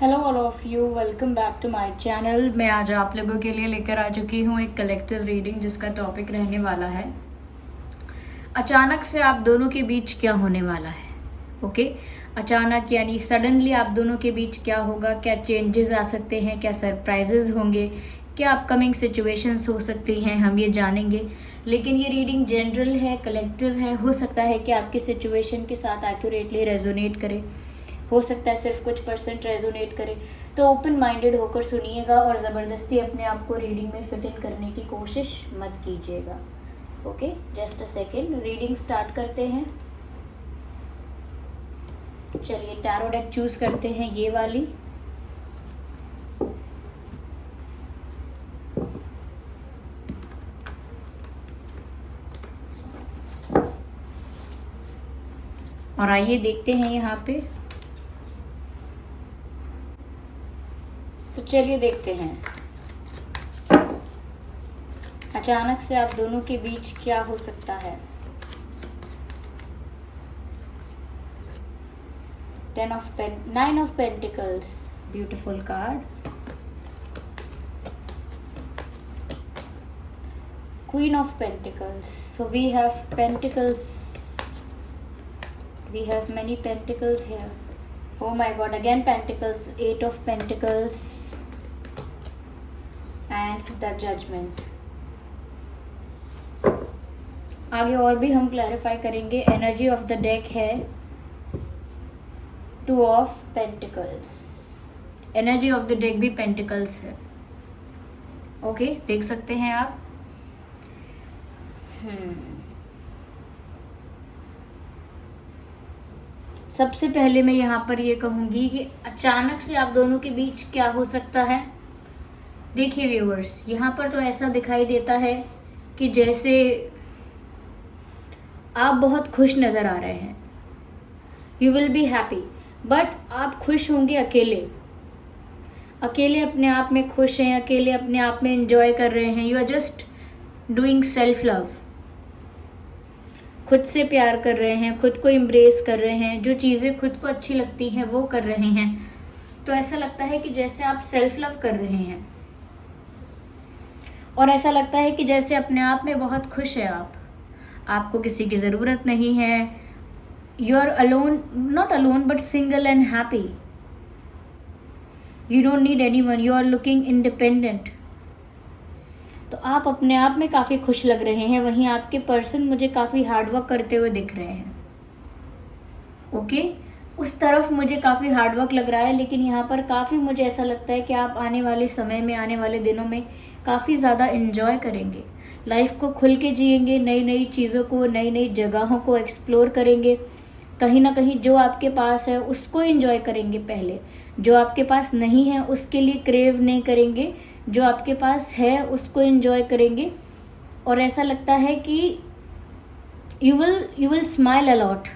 Hello all of you, welcome back to my channel. मैं आज आप लोगों के लिए लेकर आ चुकी हूँ एक कलेक्टिव रीडिंग जिसका टॉपिक रहने वाला है अचानक से आप दोनों के बीच क्या होने वाला है। ओके, अचानक यानी सडनली आप दोनों के बीच क्या होगा, क्या चेंजेस आ सकते हैं, क्या सरप्राइजेज होंगे, क्या अपकमिंग सिचुएशंस हो सकती हैं, हम ये जानेंगे। लेकिन ये रीडिंग जनरल है, कलेक्टिव है। हो सकता है कि आपकी सिचुएशन के साथ एक्यूरेटली रेजोनेट करे, हो सकता है सिर्फ कुछ परसेंट रेजोनेट करे। तो ओपन माइंडेड होकर सुनिएगा और ज़बरदस्ती अपने आप को रीडिंग में फिट इन करने की कोशिश मत कीजिएगा। Okay, just a second, reading start करते हैं। चलिए टैरो डेक चूज करते हैं, ये वाली। और आइए देखते हैं यहाँ पे। तो चलिए देखते हैं अचानक से आप दोनों के बीच क्या हो सकता है। 9 of Pentacles, beautiful card. Queen of Pentacles. So we have Pentacles. We have many Pentacles here. Oh my God, again Pentacles. 8 of Pentacles and the Judgment. आगे और भी हम क्लैरिफाई करेंगे। एनर्जी ऑफ द डेक है 2 of pentacles. Energy of the deck भी pentacles है। Okay, देख सकते हैं आप। सबसे पहले मैं यहाँ पर ये कहूँगी कि अचानक से आप दोनों के बीच क्या हो सकता है। देखिए व्यूअर्स, यहाँ पर तो ऐसा दिखाई देता है कि जैसे आप बहुत खुश नज़र आ रहे हैं। You will be happy, but आप खुश होंगे अकेले। अकेले अपने आप में खुश हैं, अकेले अपने आप में एंजॉय कर रहे हैं। You are just doing self love. खुद से प्यार कर रहे हैं, खुद को एम्ब्रेस कर रहे हैं, जो चीज़ें खुद को अच्छी लगती हैं वो कर रहे हैं। तो ऐसा लगता है कि जैसे आप सेल्फ लव कर रहे हैं, और ऐसा लगता है कि जैसे अपने आप में बहुत खुश है आप। आपको किसी की ज़रूरत नहीं है। You are alone, not alone but single and happy. You don't need anyone, you are looking independent. तो आप अपने आप में काफ़ी खुश लग रहे हैं। वहीं आपके पर्सन मुझे काफ़ी हार्डवर्क करते हुए दिख रहे हैं। ओके, उस तरफ मुझे काफ़ी हार्डवर्क लग रहा है, लेकिन यहाँ पर काफ़ी मुझे ऐसा लगता है कि आप आने वाले समय में, आने वाले दिनों में काफ़ी ज़्यादा इन्जॉय करेंगे। लाइफ को खुल के जिएंगे, नई नई चीज़ों को, नई नई जगहों को एक्सप्लोर करेंगे। कहीं ना कहीं जो आपके पास है उसको एंजॉय करेंगे पहले। जो आपके पास नहीं है उसके लिए क्रेव नहीं करेंगे, जो आपके पास है उसको एंजॉय करेंगे। और ऐसा लगता है कि यू विल स्माइल अलॉट।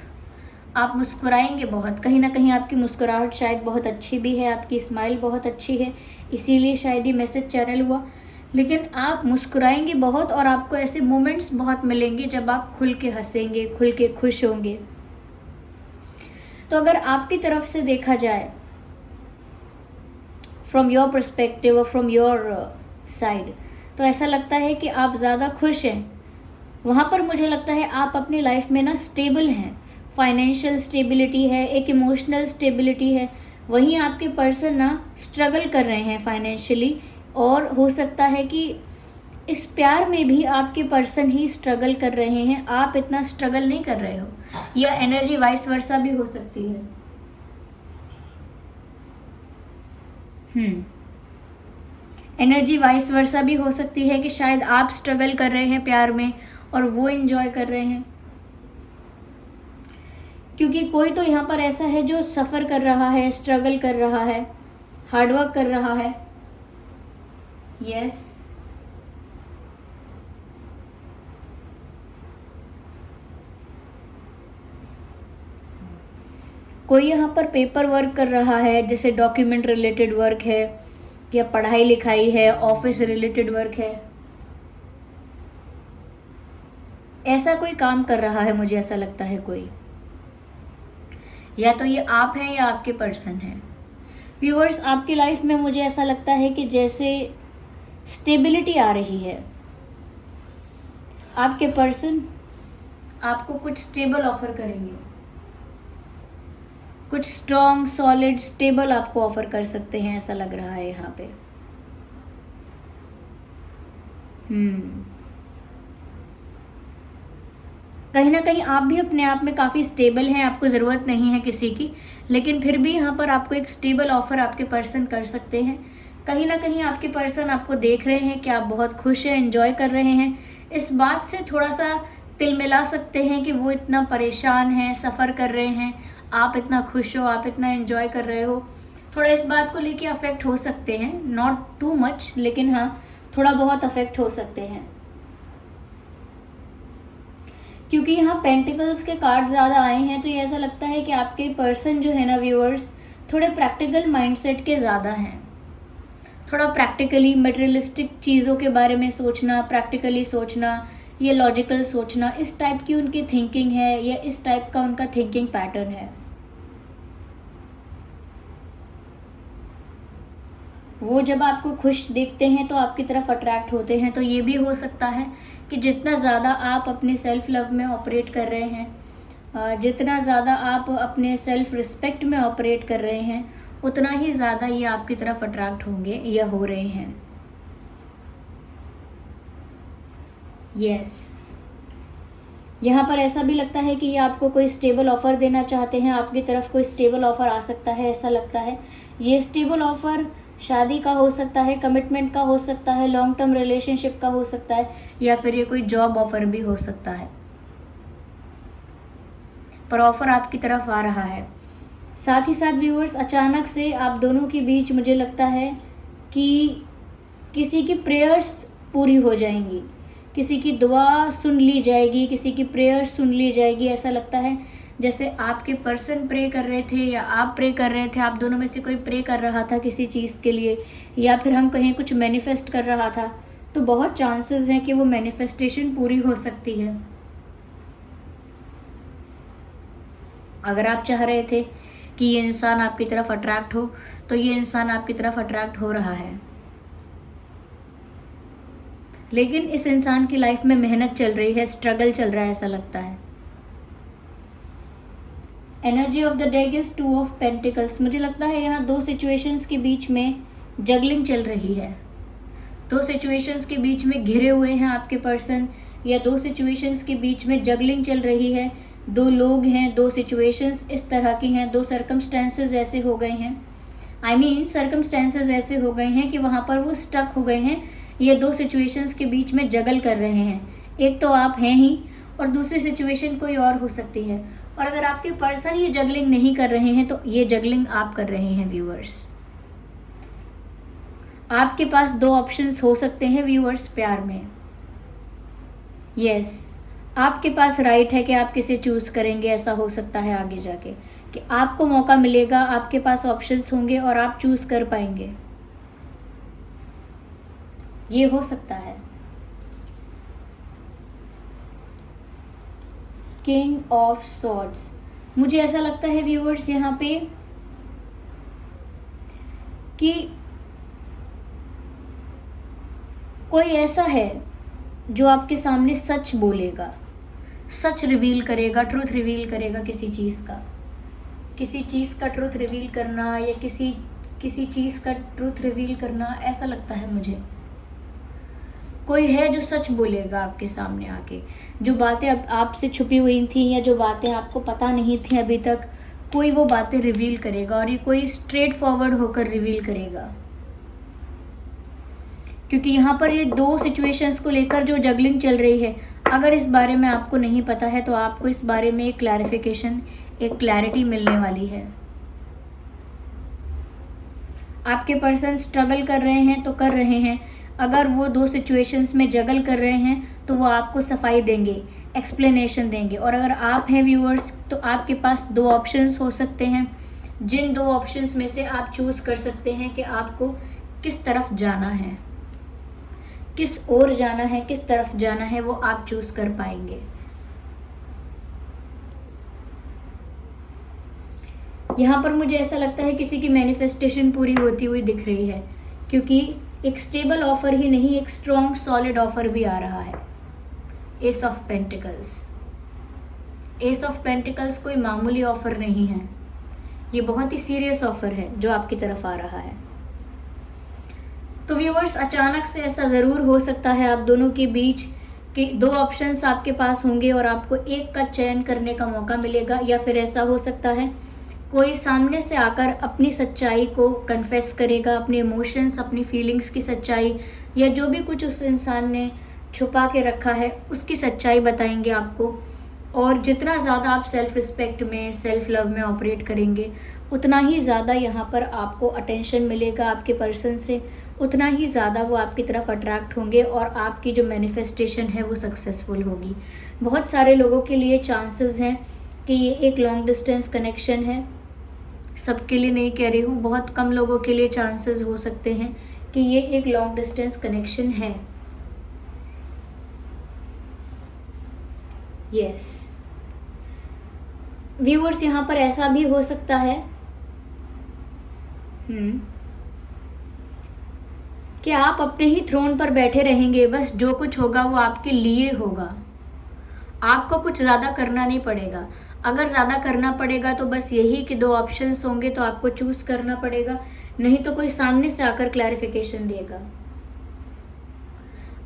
आप मुस्कुराएंगे बहुत। कहीं ना कहीं आपकी मुस्कुराहट शायद बहुत अच्छी भी है, आपकी स्माइल बहुत अच्छी है, इसीलिए शायद ये मैसेज चैनल हुआ। लेकिन आप मुस्कुराएंगे बहुत, और आपको ऐसे मोमेंट्स बहुत मिलेंगे जब आप खुल के हंसेंगे, खुल के खुश होंगे। तो अगर आपकी तरफ से देखा जाए, फ्रॉम योर परस्पेक्टिव और फ्रॉम योर साइड, तो ऐसा लगता है कि आप ज़्यादा खुश हैं। वहाँ पर मुझे लगता है आप अपनी लाइफ में ना स्टेबल हैं। फाइनेंशियल स्टेबिलिटी है, एक इमोशनल स्टेबिलिटी है। वहीं आपके पर्सन ना स्ट्रगल कर रहे हैं फाइनेंशियली, और हो सकता है कि इस प्यार में भी आपके पर्सन ही स्ट्रगल कर रहे हैं, आप इतना स्ट्रगल नहीं कर रहे हो। या एनर्जी वाइस वर्सा भी हो सकती है। एनर्जी वाइस वर्सा भी हो सकती है कि शायद आप स्ट्रगल कर रहे हैं प्यार में और वो एंजॉय कर रहे हैं। क्योंकि कोई तो यहाँ पर ऐसा है जो सफ़र कर रहा है, स्ट्रगल कर रहा है, हार्डवर्क कर रहा है। यस, कोई यहाँ पर पेपर वर्क कर रहा है, जैसे डॉक्यूमेंट रिलेटेड वर्क है, या पढ़ाई लिखाई है, ऑफिस रिलेटेड वर्क है। ऐसा कोई काम कर रहा है, मुझे ऐसा लगता है कोई। या तो ये आप हैं या आपके पर्सन हैं। व्यूअर्स, आपकी लाइफ में मुझे ऐसा लगता है कि जैसे स्टेबिलिटी आ रही है। आपके पर्सन आपको कुछ स्टेबल ऑफर करेंगे, कुछ स्ट्रॉन्ग सॉलिड स्टेबल आपको ऑफर कर सकते हैं, ऐसा लग रहा है यहाँ पे। कहीं ना कहीं आप भी अपने आप में काफ़ी स्टेबल हैं, आपको ज़रूरत नहीं है किसी की, लेकिन फिर भी यहाँ पर आपको एक स्टेबल ऑफर आपके पर्सन कर सकते हैं। कहीं ना कहीं आपके पर्सन आपको देख रहे हैं कि आप बहुत खुश हैं, एंजॉय कर रहे हैं। इस बात से थोड़ा सा तिलमिला सकते हैं कि वो इतना परेशान हैं, सफ़र कर रहे हैं, आप इतना खुश हो, आप इतना एंजॉय कर रहे हो। थोड़ा इस बात को लेके अफेक्ट हो सकते हैं, नॉट टू मच, लेकिन हाँ थोड़ा बहुत अफेक्ट हो सकते हैं, क्योंकि यहाँ पेंटिकल्स के कार्ड ज़्यादा आए हैं। तो ये ऐसा लगता है कि आपके पर्सन जो है ना व्यूअर्स, थोड़े प्रैक्टिकल माइंडसेट के ज़्यादा हैं। थोड़ा प्रैक्टिकली मटेरियलिस्टिक चीज़ों के बारे में सोचना, प्रैक्टिकली सोचना, ये लॉजिकल सोचना, इस टाइप की उनकी थिंकिंग है, या इस टाइप का उनका थिंकिंग पैटर्न है। वो जब आपको खुश देखते हैं तो आपकी तरफ अट्रैक्ट होते हैं। तो ये भी हो सकता है कि जितना ज़्यादा आप अपने सेल्फ लव में ऑपरेट कर रहे हैं, जितना ज़्यादा आप अपने सेल्फ रिस्पेक्ट में ऑपरेट कर रहे हैं, उतना ही ज़्यादा ये आपकी तरफ अट्रैक्ट होंगे या हो रहे हैं। यस, यहाँ पर ऐसा भी लगता है कि ये आपको कोई स्टेबल ऑफ़र देना चाहते हैं, आपकी तरफ कोई स्टेबल ऑफ़र आ सकता है, ऐसा लगता है। ये स्टेबल ऑफ़र शादी का हो सकता है, कमिटमेंट का हो सकता है, लॉन्ग टर्म रिलेशनशिप का हो सकता है, या फिर ये कोई जॉब ऑफ़र भी हो सकता है, पर ऑफ़र आपकी तरफ आ रहा है। साथ ही साथ व्यूअर्स, अचानक से आप दोनों के बीच मुझे लगता है कि किसी की प्रेयर्स पूरी हो जाएंगी, किसी की दुआ सुन ली जाएगी, किसी की प्रेयर सुन ली जाएगी। ऐसा लगता है जैसे आपके पर्सन प्रे कर रहे थे या आप प्रे कर रहे थे, आप दोनों में से कोई प्रे कर रहा था किसी चीज़ के लिए, या फिर हम कहीं कुछ मैनिफेस्ट कर रहा था, तो बहुत चांसेस हैं कि वो मैनिफेस्टेशन पूरी हो सकती है। अगर आप चाह रहे थे कि ये इंसान आपकी तरफ अट्रैक्ट हो, तो ये इंसान आपकी तरफ अट्रैक्ट हो रहा है। लेकिन इस इंसान की लाइफ में मेहनत चल रही है, स्ट्रगल चल रहा है, ऐसा लगता है। Energy of the deck is 2 of pentacles. मुझे लगता है यहाँ 2 सिचुएशंस के बीच में जगलिंग चल रही है, 2 सिचुएशंस के बीच में घिरे हुए हैं आपके पर्सन, या 2 सिचुएशंस के बीच में जगलिंग चल रही है। 2 लोग हैं, 2 सिचुएशंस इस तरह की हैं, 2 सर्कमस्टेंसेस ऐसे हो गए हैं, सर्कमस्टेंसेस ऐसे हो गए हैं कि वहाँ पर वो स्टक हो गए हैं। ये 2 सिचुएशंस के बीच में जगल कर रहे हैं। एक तो आप हैं ही, और दूसरी सिचुएशन कोई और हो सकती है। और अगर आपके पर्सन ये जगलिंग नहीं कर रहे हैं, तो ये जगलिंग आप कर रहे हैं व्यूअर्स। आपके पास 2 ऑप्शंस हो सकते हैं व्यूअर्स प्यार में। यस, आपके पास राइट है कि आप किसे चूज करेंगे। ऐसा हो सकता है आगे जाके कि आपको मौका मिलेगा, आपके पास ऑप्शंस होंगे और आप चूज कर पाएंगे, ये हो सकता है। किंग ऑफ सॉर्ड्स, मुझे ऐसा लगता है व्यूअर्स यहाँ पे कि कोई ऐसा है जो आपके सामने सच बोलेगा, सच रिवील करेगा, ट्रूथ रिवील करेगा किसी चीज़ का ट्रूथ रिवील करना, या किसी चीज़ का ट्रूथ रिवील करना, ऐसा लगता है मुझे। कोई है जो सच बोलेगा आपके सामने आके, जो बातें अब आपसे छुपी हुई थी या जो बातें आपको पता नहीं थी अभी तक, कोई वो बातें रिवील करेगा, और ये कोई स्ट्रेट फॉरवर्ड होकर रिवील करेगा। क्योंकि यहाँ पर ये 2 सिचुएशंस को लेकर जो जगलिंग चल रही है, अगर इस बारे में आपको नहीं पता है तो आपको इस बारे में एक क्लैरिफिकेशन, एक क्लैरिटी मिलने वाली है। आपके पर्सन स्ट्रगल कर रहे हैं तो कर रहे हैं, अगर वो 2 सिचुएशंस में जगल कर रहे हैं तो वो आपको सफाई देंगे, एक्सप्लेनेशन देंगे। और अगर आप हैं व्यूअर्स, तो आपके पास 2 ऑप्शंस हो सकते हैं, जिन 2 ऑप्शंस में से आप चूज़ कर सकते हैं कि आपको किस तरफ जाना है, किस ओर जाना है, किस तरफ जाना है, वो आप चूज़ कर पाएंगे। यहाँ पर मुझे ऐसा लगता है किसी की मैनिफेस्टेशन पूरी होती हुई दिख रही है, क्योंकि एक स्टेबल ऑफर ही नहीं, एक स्ट्रॉन्ग सॉलिड ऑफर भी आ रहा है। S of pentacles, S of pentacles कोई मामूली ऑफर नहीं है, ये बहुत ही सीरियस ऑफर है जो आपकी तरफ आ रहा है। तो व्यूअर्स, अचानक से ऐसा ज़रूर हो सकता है, आप दोनों के बीच के दो ऑप्शंस आपके पास होंगे और आपको एक का चयन करने का मौका मिलेगा। या फिर ऐसा हो सकता है कोई सामने से आकर अपनी सच्चाई को कन्फेस करेगा, अपने इमोशंस, अपनी फीलिंग्स की सच्चाई, या जो भी कुछ उस इंसान ने छुपा के रखा है उसकी सच्चाई बताएंगे आपको। और जितना ज़्यादा आप सेल्फ रिस्पेक्ट में, सेल्फ लव में ऑपरेट करेंगे, उतना ही ज़्यादा यहाँ पर आपको अटेंशन मिलेगा आपके पर्सन से, उतना ही ज़्यादा वो आपकी तरफ अट्रैक्ट होंगे और आपकी जो मैनिफेस्टेशन है वो सक्सेसफुल होगी। बहुत सारे लोगों के लिए चांसेस हैं कि ये एक लॉन्ग डिस्टेंस कनेक्शन है, सबके लिए नहीं कह रही हूँ, बहुत कम लोगों के लिए चांसेस हो सकते हैं कि ये एक लॉन्ग डिस्टेंस कनेक्शन है। यस व्यूअर्स, यहाँ पर ऐसा भी हो सकता है कि आप अपने ही थ्रोन पर बैठे रहेंगे, बस जो कुछ होगा वो आपके लिए होगा, आपको कुछ ज़्यादा करना नहीं पड़ेगा। अगर ज़्यादा करना पड़ेगा तो बस यही कि दो ऑप्शंस होंगे तो आपको चूज़ करना पड़ेगा, नहीं तो कोई सामने से आकर क्लैरिफिकेशन देगा।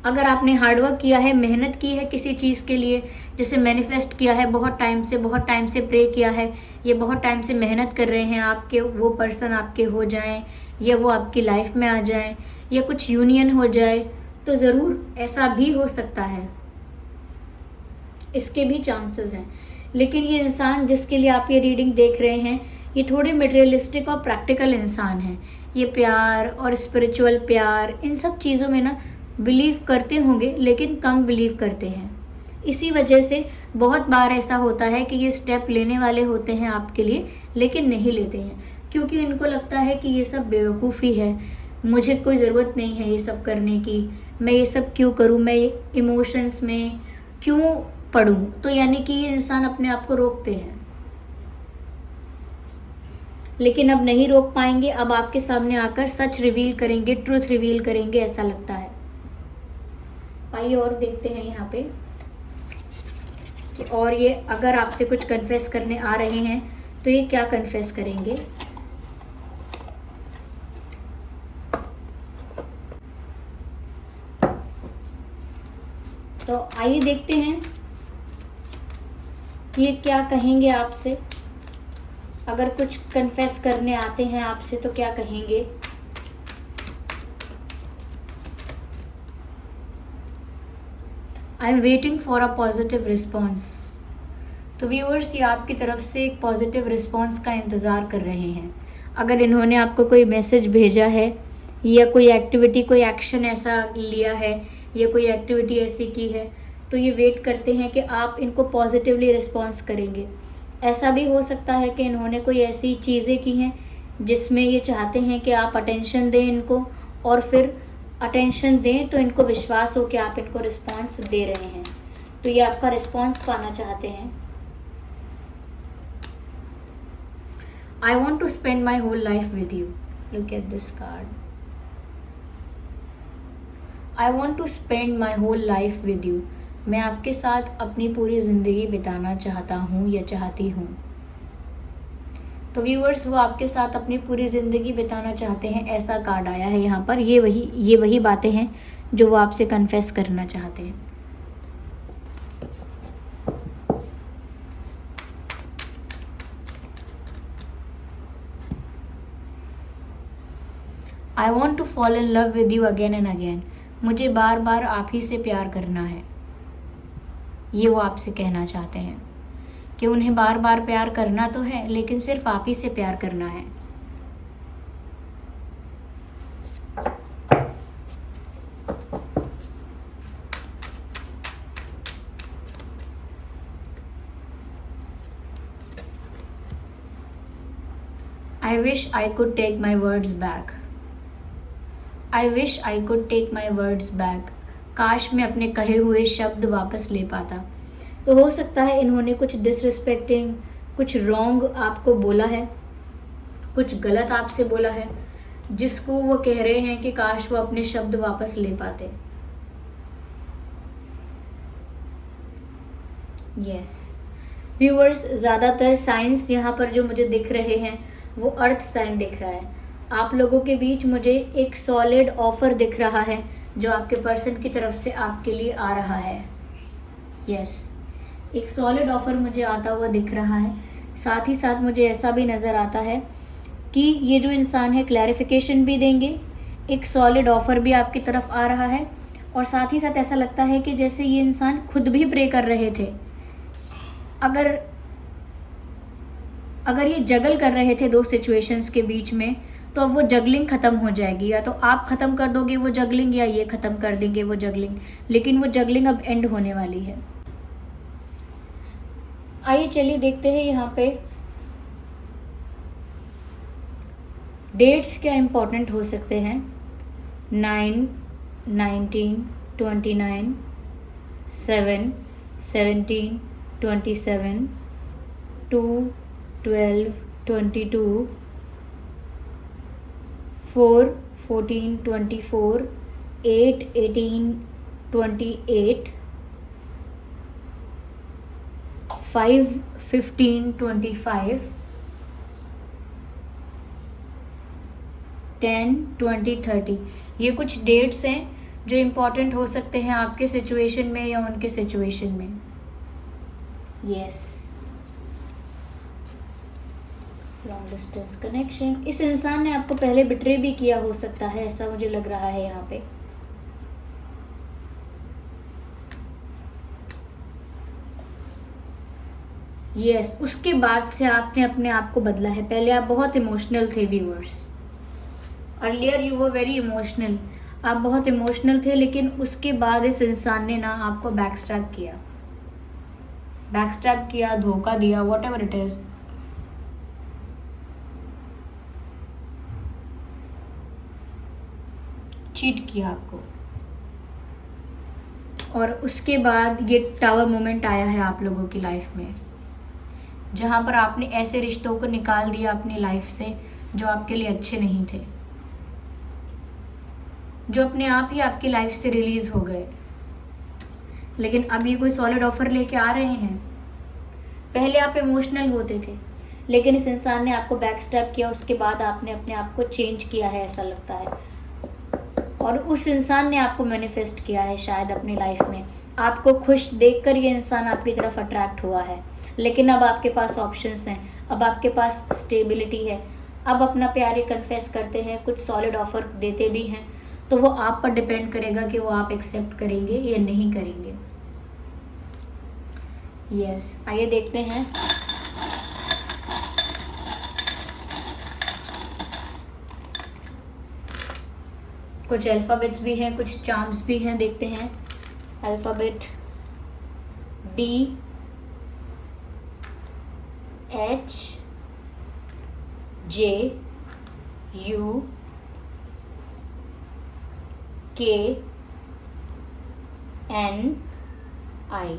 अगर आपने हार्डवर्क किया है, मेहनत की है किसी चीज़ के लिए, जैसे मैनिफेस्ट किया है, बहुत टाइम से प्रे किया है, ये बहुत टाइम से मेहनत कर रहे हैं आपके वो पर्सन आपके हो जाएं, या वो आपकी लाइफ में आ जाएं, या कुछ यूनियन हो जाए, तो ज़रूर ऐसा भी हो सकता है, इसके भी चांसेस हैं। लेकिन ये इंसान जिसके लिए आप ये रीडिंग देख रहे हैं, ये थोड़े मटेरियलिस्टिक और प्रैक्टिकल इंसान हैं। ये प्यार और स्पिरिचुअल प्यार, इन सब चीज़ों में ना बिलीव करते होंगे, लेकिन कम बिलीव करते हैं। इसी वजह से बहुत बार ऐसा होता है कि ये स्टेप लेने वाले होते हैं आपके लिए, लेकिन नहीं लेते हैं, क्योंकि इनको लगता है कि ये सब बेवकूफ़ी है, मुझे कोई ज़रूरत नहीं है ये सब करने की, मैं ये सब क्यों करूँ, मैं इमोशंस में क्यों पढ़ूँ। तो यानी कि ये इंसान अपने आप को रोकते हैं, लेकिन अब नहीं रोक पाएंगे, अब आपके सामने आकर सच रिवील करेंगे, ट्रूथ रिवील करेंगे, ऐसा लगता है। आइए और देखते हैं यहाँ पे कि और ये अगर आपसे कुछ कन्फेस करने आ रहे हैं तो ये क्या कन्फेस करेंगे। तो आइए देखते हैं ये क्या कहेंगे आपसे। अगर कुछ कन्फेस करने आते हैं आपसे तो क्या कहेंगे। I am waiting for a positive response. तो व्यूअर्स, ये आपकी तरफ से एक पॉजिटिव रिस्पॉन्स का इंतज़ार कर रहे हैं। अगर इन्होंने आपको कोई मैसेज भेजा है, या कोई एक्टिविटी, कोई एक्शन ऐसा लिया है, या कोई एक्टिविटी ऐसी की है, तो ये वेट करते हैं कि आप इनको पॉजिटिवली रिस्पॉन्स करेंगे। ऐसा भी हो सकता है कि इन्होंने कोई ऐसी चीज़ें की हैं जिसमें ये चाहते हैं कि आप अटेंशन दें इनको, और फिर अटेंशन दें तो इनको विश्वास हो कि आप इनको रिस्पॉन्स दे रहे हैं, तो ये आपका रिस्पॉन्स पाना चाहते हैं। I want to spend my whole life with you. Look at this card. I want to spend my whole life with you. मैं आपके साथ अपनी पूरी ज़िंदगी बिताना चाहता हूँ या चाहती हूँ। तो व्यूअर्स, वो आपके साथ अपनी पूरी ज़िंदगी बिताना चाहते हैं, ऐसा कार्ड आया है यहाँ पर। ये वही बातें हैं जो वो आपसे कन्फेस करना चाहते हैं। I want to fall in love with you again and again. मुझे बार बार आप ही से प्यार करना है, ये वो आपसे कहना चाहते हैं कि उन्हें बार बार प्यार करना तो है, लेकिन सिर्फ आप ही से प्यार करना है। I wish I could take my words back. I wish I could take my words back. काश मैं अपने कहे हुए शब्द वापस ले पाता। तो हो सकता है इन्होंने कुछ डिसरिस्पेक्टिंग, कुछ रॉन्ग आपको बोला है, कुछ गलत आपसे बोला है, जिसको वो कह रहे हैं कि काश वो अपने शब्द वापस ले पाते। यस व्यूअर्स, ज़्यादातर साइंस यहाँ पर जो मुझे दिख रहे हैं वो अर्थ साइन दिख रहा है। आप लोगों के बीच मुझे एक सॉलिड ऑफर दिख रहा है जो आपके पर्सन की तरफ से आपके लिए आ रहा है। यस एक सॉलिड ऑफर मुझे आता हुआ दिख रहा है। साथ ही साथ मुझे ऐसा भी नज़र आता है कि ये जो इंसान है क्लैरिफिकेशन भी देंगे, एक सॉलिड ऑफर भी आपकी तरफ आ रहा है, और साथ ही साथ ऐसा लगता है कि जैसे ये इंसान खुद भी प्रे कर रहे थे। अगर ये जगल कर रहे थे दो सिचुएशंस के बीच में, तो अब वो जगलिंग ख़त्म हो जाएगी। या तो आप ख़त्म कर दोगे वो जगलिंग, या ये ख़त्म कर देंगे वो जगलिंग, लेकिन वो जगलिंग अब एंड होने वाली है। आइए चलिए देखते हैं यहाँ पे डेट्स क्या इम्पोर्टेंट हो सकते हैं। 9, 19, 29, 7, 17, 27, 2, 12, 22, 4, 14, 24, 8, 18, 28, 5, 15, 25, 10, 20, 30। ये कुछ डेट्स हैं जो इम्पॉर्टेंट हो सकते हैं आपके सिचुएशन में या उनके सिचुएशन में। यस लॉन्ग डिस्टेंस कनेक्शन, इस इंसान ने आपको पहले बिट्रे भी किया हो सकता है, ऐसा मुझे लग रहा है यहाँ पे। यस उसके बाद से आपने अपने आप को बदला है। पहले आप बहुत इमोशनल थे viewers, earlier you were very emotional, आप बहुत इमोशनल थे, लेकिन उसके बाद इस इंसान ने ना आपको बैकस्टैब किया, धोखा दिया, what ever it is. Cheat किया आपको, और उसके बाद ये टावर मोमेंट आया है आप लोगों की लाइफ में, जहाँ पर आपने ऐसे रिश्तों को निकाल दिया अपनी लाइफ से जो आपके लिए अच्छे नहीं थे, जो अपने आप ही आपकी लाइफ से रिलीज़ हो गए। लेकिन अब ये कोई सॉलिड ऑफर लेके आ रहे हैं। पहले आप इमोशनल होते थे, लेकिन इस इंसान ने आपको बैकस्टैब किया, उसके बाद आपने अपने आप को चेंज किया है ऐसा लगता है, और उस इंसान ने आपको मैनिफेस्ट किया है शायद अपनी लाइफ में। आपको खुश देखकर ये इंसान आपकी तरफ अट्रैक्ट हुआ है, लेकिन अब आपके पास ऑप्शंस हैं, अब आपके पास स्टेबिलिटी है। अब अपना प्यार ये कन्फेस करते हैं, कुछ सॉलिड ऑफर देते भी हैं, तो वो आप पर डिपेंड करेगा कि वो आप एक्सेप्ट करेंगे या नहीं करेंगे। यस आइए देखते हैं कुछ अल्फ़ाबेट्स भी हैं, कुछ चार्म्स भी हैं, देखते हैं। Alphabet D, H, J, U, K, N, I।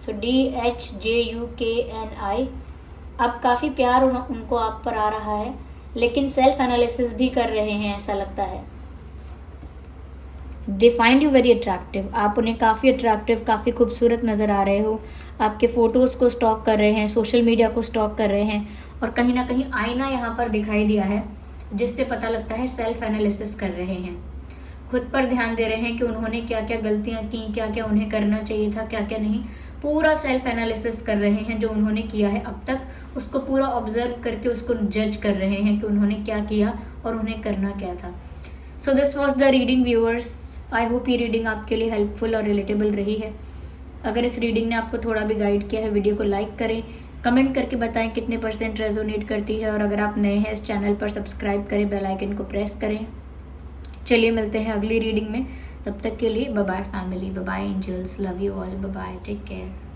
So D, H, J, U, K, N, I। अब काफ़ी प्यार उनको आप पर आ रहा है, लेकिन सेल्फ एनालिसिस भी कर रहे हैं ऐसा लगता है। They find you very attractive, आप उन्हें काफ़ी अट्रैक्टिव, काफ़ी खूबसूरत नज़र आ रहे हो। आपके फ़ोटोज़ को स्टॉक कर रहे हैं, सोशल मीडिया को स्टॉक कर रहे हैं, और कहीं ना कहीं आईना यहाँ पर दिखाई दिया है, जिससे पता लगता है सेल्फ एनालिसिस कर रहे हैं, खुद पर ध्यान दे रहे हैं कि उन्होंने क्या क्या गलतियाँ की, क्या क्या उन्हें करना चाहिए था, क्या क्या नहीं। पूरा सेल्फ एनालिसिस कर रहे हैं, जो उन्होंने किया है अब तक उसको पूरा ऑब्जर्व करके उसको जज कर रहे हैं कि उन्होंने क्या किया और उन्हें करना क्या था। So this was the reading viewers. I hope ये रीडिंग आपके लिए हेल्पफुल और रिलेटेबल रही है। अगर इस रीडिंग ने आपको थोड़ा भी गाइड किया है, वीडियो को लाइक करें, कमेंट करके बताएं कितने % रेजोनेट करती है, और अगर आप नए हैं इस चैनल पर सब्सक्राइब करें, बेल आइकन को प्रेस करें। चलिए मिलते हैं अगली रीडिंग में, तब तक के लिए bye bye family, bye bye angels, love you all, bye bye, take care.